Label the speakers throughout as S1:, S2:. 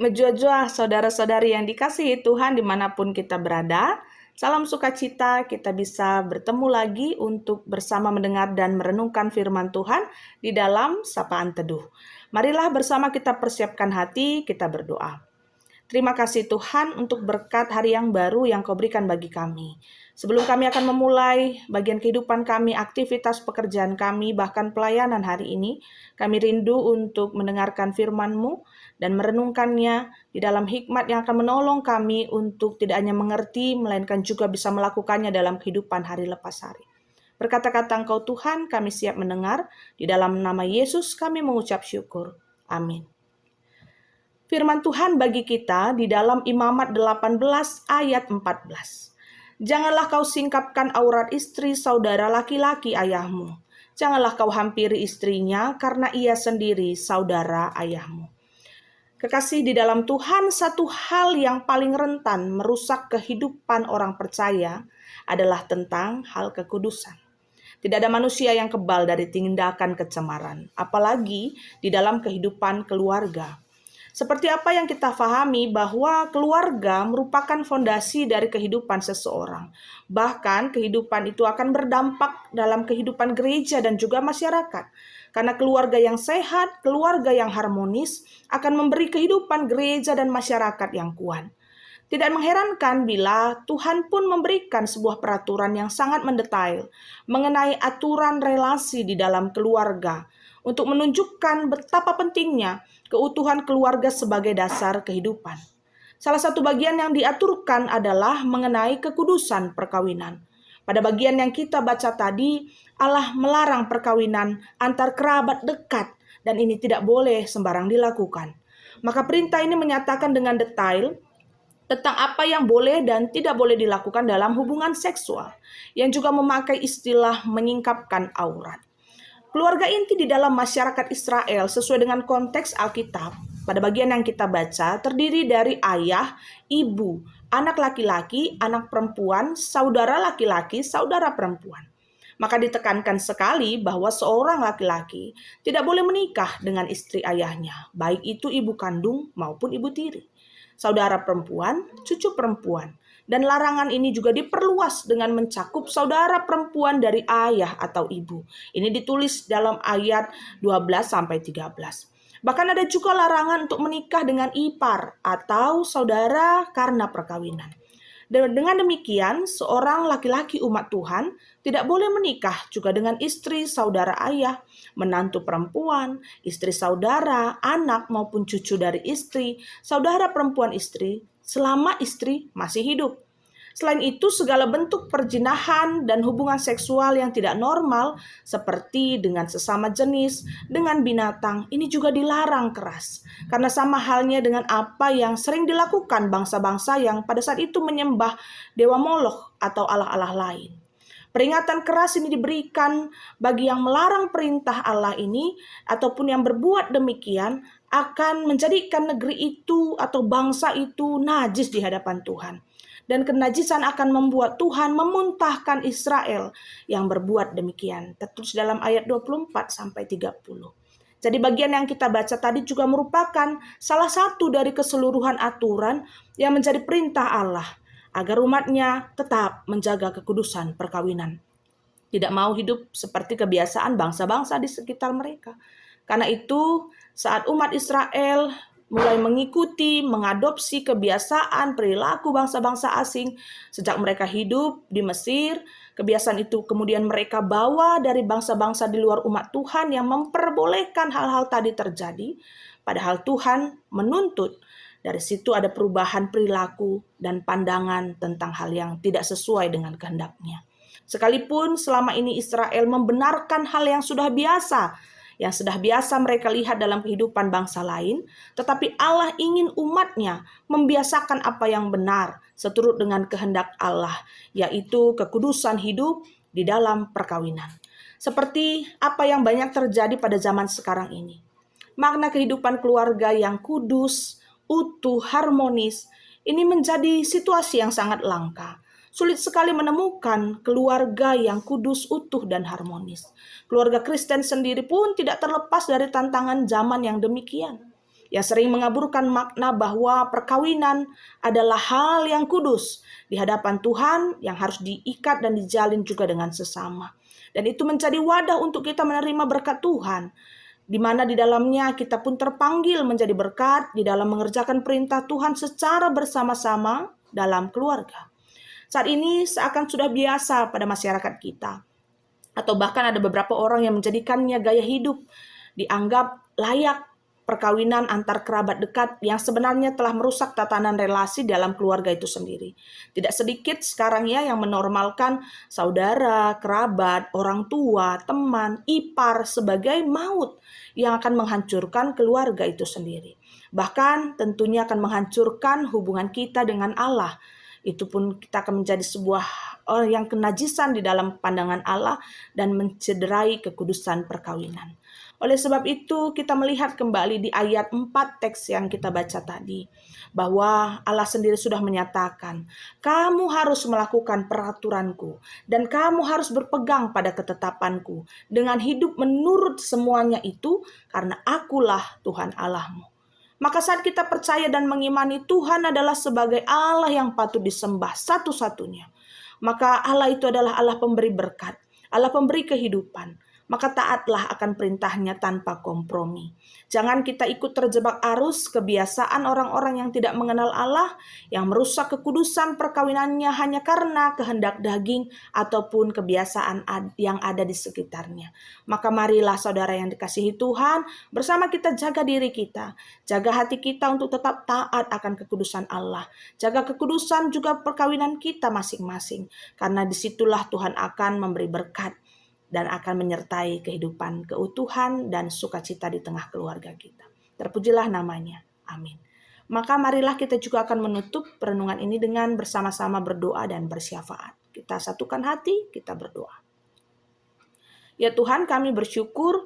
S1: Ngejua-jua saudara-saudari yang dikasihi Tuhan dimanapun kita berada. Salam sukacita, kita bisa bertemu lagi untuk bersama mendengar dan merenungkan firman Tuhan di dalam Sapaan Teduh. Marilah bersama kita persiapkan hati, kita berdoa. Terima kasih Tuhan untuk berkat hari yang baru yang Kau berikan bagi kami. Sebelum kami akan memulai bagian kehidupan kami, aktivitas pekerjaan kami, bahkan pelayanan hari ini, kami rindu untuk mendengarkan firman-Mu dan merenungkannya di dalam hikmat yang akan menolong kami untuk tidak hanya mengerti, melainkan juga bisa melakukannya dalam kehidupan hari lepas hari. Berkata-kata Engkau Tuhan, kami siap mendengar. Di dalam nama Yesus kami mengucap syukur. Amin. Firman Tuhan bagi kita di dalam Imamat 18 ayat 14. Janganlah kau singkapkan aurat istri saudara laki-laki ayahmu. Janganlah kau hampiri istrinya karena ia sendiri saudara ayahmu. Kekasih di dalam Tuhan, satu hal yang paling rentan merusak kehidupan orang percaya adalah tentang hal kekudusan. Tidak ada manusia yang kebal dari tindakan kecemaran, apalagi di dalam kehidupan keluarga. Seperti apa yang kita pahami bahwa keluarga merupakan fondasi dari kehidupan seseorang. Bahkan kehidupan itu akan berdampak dalam kehidupan gereja dan juga masyarakat. Karena keluarga yang sehat, keluarga yang harmonis akan memberi kehidupan gereja dan masyarakat yang kuat. Tidak mengherankan bila Tuhan pun memberikan sebuah peraturan yang sangat mendetail mengenai aturan relasi di dalam keluarga untuk menunjukkan betapa pentingnya keutuhan keluarga sebagai dasar kehidupan. Salah satu bagian yang diaturkan adalah mengenai kekudusan perkawinan. Pada bagian yang kita baca tadi, Allah melarang perkawinan antar kerabat dekat dan ini tidak boleh sembarang dilakukan. Maka perintah ini menyatakan dengan detail tentang apa yang boleh dan tidak boleh dilakukan dalam hubungan seksual, yang juga memakai istilah menyingkapkan aurat. Keluarga inti di dalam masyarakat Israel sesuai dengan konteks Alkitab, pada bagian yang kita baca, terdiri dari ayah, ibu, anak laki-laki, anak perempuan, saudara laki-laki, saudara perempuan. Maka ditekankan sekali bahwa seorang laki-laki tidak boleh menikah dengan istri ayahnya, baik itu ibu kandung maupun ibu tiri, saudara perempuan, cucu perempuan. Dan larangan ini juga diperluas dengan mencakup saudara perempuan dari ayah atau ibu. Ini ditulis dalam ayat 12-13. Bahkan ada juga larangan untuk menikah dengan ipar atau saudara karena perkawinan. Dan dengan demikian, seorang laki-laki umat Tuhan tidak boleh menikah juga dengan istri saudara ayah, menantu perempuan, istri saudara, anak maupun cucu dari istri, saudara perempuan istri, selama istri masih hidup. Selain itu, segala bentuk perzinahan dan hubungan seksual yang tidak normal seperti dengan sesama jenis, dengan binatang, ini juga dilarang keras. Karena sama halnya dengan apa yang sering dilakukan bangsa-bangsa yang pada saat itu menyembah dewa Molokh atau allah-allah lain. Peringatan keras ini diberikan bagi yang melarang perintah Allah ini ataupun yang berbuat demikian akan menjadikan negeri itu atau bangsa itu najis di hadapan Tuhan. Dan kenajisan akan membuat Tuhan memuntahkan Israel yang berbuat demikian. Tertulis dalam ayat 24-30. Jadi bagian yang kita baca tadi juga merupakan salah satu dari keseluruhan aturan yang menjadi perintah Allah agar umatnya tetap menjaga kekudusan perkawinan. Tidak mau hidup seperti kebiasaan bangsa-bangsa di sekitar mereka. Karena itu saat umat Israel mulai mengikuti, mengadopsi kebiasaan, perilaku bangsa-bangsa asing sejak mereka hidup di Mesir. Kebiasaan itu kemudian mereka bawa dari bangsa-bangsa di luar umat Tuhan yang memperbolehkan hal-hal tadi terjadi. Padahal Tuhan menuntut. Dari situ ada perubahan perilaku dan pandangan tentang hal yang tidak sesuai dengan kehendaknya. Sekalipun selama ini Israel membenarkan hal yang sudah biasa mereka lihat dalam kehidupan bangsa lain, tetapi Allah ingin umatnya membiasakan apa yang benar seturut dengan kehendak Allah, yaitu kekudusan hidup di dalam perkawinan. Seperti apa yang banyak terjadi pada zaman sekarang ini. Makna kehidupan keluarga yang kudus, utuh, harmonis, ini menjadi situasi yang sangat langka. Sulit sekali menemukan keluarga yang kudus, utuh, dan harmonis. Keluarga Kristen sendiri pun tidak terlepas dari tantangan zaman yang demikian. yang sering mengaburkan makna bahwa perkawinan adalah hal yang kudus di hadapan Tuhan yang harus diikat dan dijalin juga dengan sesama. Dan itu menjadi wadah untuk kita menerima berkat Tuhan, di mana di dalamnya kita pun terpanggil menjadi berkat di dalam mengerjakan perintah Tuhan secara bersama-sama dalam keluarga. Saat ini seakan sudah biasa pada masyarakat kita, atau bahkan ada beberapa orang yang menjadikannya gaya hidup, dianggap layak perkawinan antar kerabat dekat yang sebenarnya telah merusak tatanan relasi dalam keluarga itu sendiri. Tidak sedikit sekarang ya yang menormalkan saudara, kerabat, orang tua, teman, ipar sebagai maut yang akan menghancurkan keluarga itu sendiri. Bahkan tentunya akan menghancurkan hubungan kita dengan Allah. Itu pun kita akan menjadi sebuah yang kenajisan di dalam pandangan Allah dan mencederai kekudusan perkawinan. Oleh sebab itu kita melihat kembali di ayat 4 teks yang kita baca tadi, bahwa Allah sendiri sudah menyatakan, kamu harus melakukan peraturanku dan kamu harus berpegang pada ketetapanku dengan hidup menurut semuanya itu, karena akulah Tuhan Allahmu. Maka saat kita percaya dan mengimani Tuhan adalah sebagai Allah yang patut disembah satu-satunya, maka Allah itu adalah Allah pemberi berkat, Allah pemberi kehidupan. Maka taatlah akan perintahnya tanpa kompromi. Jangan kita ikut terjebak arus kebiasaan orang-orang yang tidak mengenal Allah, yang merusak kekudusan perkawinannya hanya karena kehendak daging ataupun kebiasaan yang ada di sekitarnya. Maka marilah saudara yang dikasihi Tuhan, bersama kita jaga diri kita, jaga hati kita untuk tetap taat akan kekudusan Allah. Jaga kekudusan juga perkawinan kita masing-masing, karena disitulah Tuhan akan memberi berkat dan akan menyertai kehidupan keutuhan dan sukacita di tengah keluarga kita. Terpujilah namanya. Amin. Maka marilah kita juga akan menutup perenungan ini dengan bersama-sama berdoa dan bersyafaat. Kita satukan hati, kita berdoa. Ya Tuhan, kami bersyukur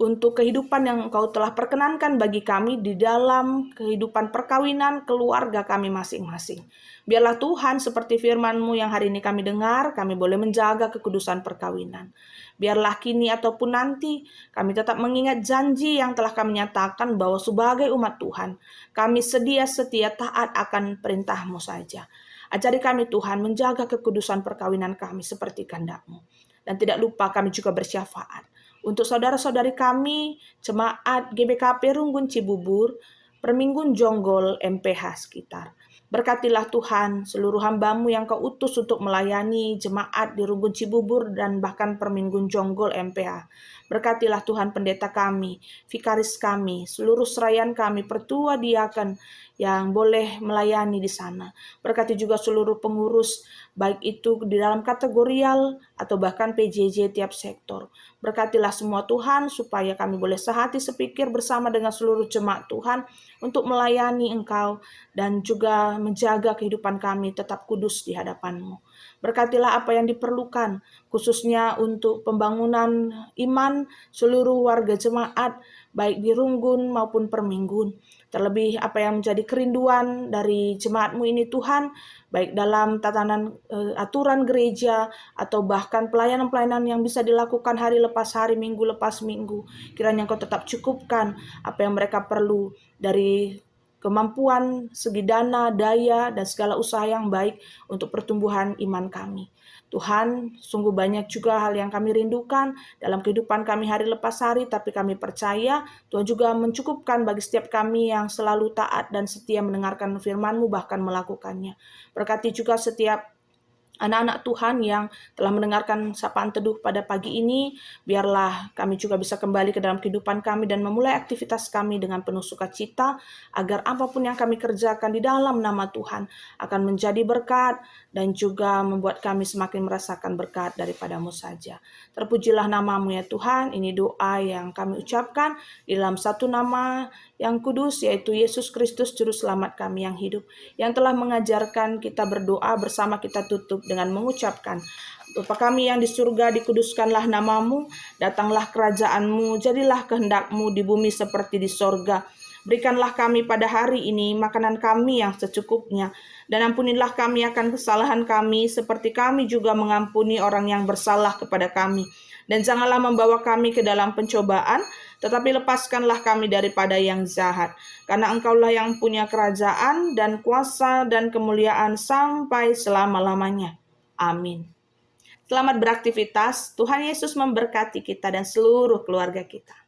S1: untuk kehidupan yang Engkau telah perkenankan bagi kami di dalam kehidupan perkawinan keluarga kami masing-masing. Biarlah Tuhan, seperti firman-Mu yang hari ini kami dengar, kami boleh menjaga kekudusan perkawinan. Biarlah kini ataupun nanti kami tetap mengingat janji yang telah kami nyatakan bahwa sebagai umat Tuhan, kami setia taat akan perintah-Mu saja. Ajari kami Tuhan menjaga kekudusan perkawinan kami seperti kehendak-Mu. Dan tidak lupa kami juga bersyafaat untuk saudara-saudari kami, Jemaat GBKP Runggun Cibubur, Perminggun Jonggol MPH sekitar. Berkatilah Tuhan seluruh hamba-Mu yang Kau utus untuk melayani jemaat di Runggun Cibubur dan bahkan Perminggun Jonggol MPH. Berkatilah Tuhan pendeta kami, vikaris kami, seluruh serayan kami, pertua diaken yang boleh melayani di sana. Berkati juga seluruh pengurus, baik itu di dalam kategorial atau bahkan PJJ tiap sektor. Berkatilah semua Tuhan, supaya kami boleh sehati sepikir bersama dengan seluruh jemaat Tuhan untuk melayani Engkau dan juga menjaga kehidupan kami tetap kudus di hadapan-Mu. Berkatilah apa yang diperlukan, khususnya untuk pembangunan iman seluruh warga jemaat, baik di Runggun maupun Perminggun. Terlebih apa yang menjadi kerinduan dari jemaat-Mu ini Tuhan, baik dalam tatanan aturan gereja atau bahkan pelayanan-pelayanan yang bisa dilakukan hari lepas hari, minggu lepas minggu. Kiranya Engkau tetap cukupkan apa yang mereka perlu dari kemampuan, segi dana, daya, dan segala usaha yang baik untuk pertumbuhan iman kami. Tuhan, sungguh banyak juga hal yang kami rindukan dalam kehidupan kami hari lepas hari, tapi kami percaya Tuhan juga mencukupkan bagi setiap kami yang selalu taat dan setia mendengarkan firman-Mu bahkan melakukannya. Berkati juga setiap anak-anak Tuhan yang telah mendengarkan sapaan teduh pada pagi ini, biarlah kami juga bisa kembali ke dalam kehidupan kami dan memulai aktivitas kami dengan penuh sukacita, agar apapun yang kami kerjakan di dalam nama Tuhan akan menjadi berkat dan juga membuat kami semakin merasakan berkat daripada-Mu saja. Terpujilah nama-Mu ya Tuhan, ini doa yang kami ucapkan di dalam satu nama yang kudus, yaitu Yesus Kristus Juru Selamat kami yang hidup, yang telah mengajarkan kita berdoa bersama. Kita tutup dengan mengucapkan, Bapa kami yang di surga, dikuduskanlah nama-Mu, datanglah kerajaan-Mu, jadilah kehendak-Mu di bumi seperti di sorga. Berikanlah kami pada hari ini makanan kami yang secukupnya, dan ampunilah kami akan kesalahan kami, seperti kami juga mengampuni orang yang bersalah kepada kami. Dan janganlah membawa kami ke dalam pencobaan, tetapi lepaskanlah kami daripada yang jahat. Karena Engkaulah yang punya kerajaan dan kuasa dan kemuliaan sampai selama-lamanya. Amin. Selamat beraktivitas. Tuhan Yesus memberkati kita dan seluruh keluarga kita.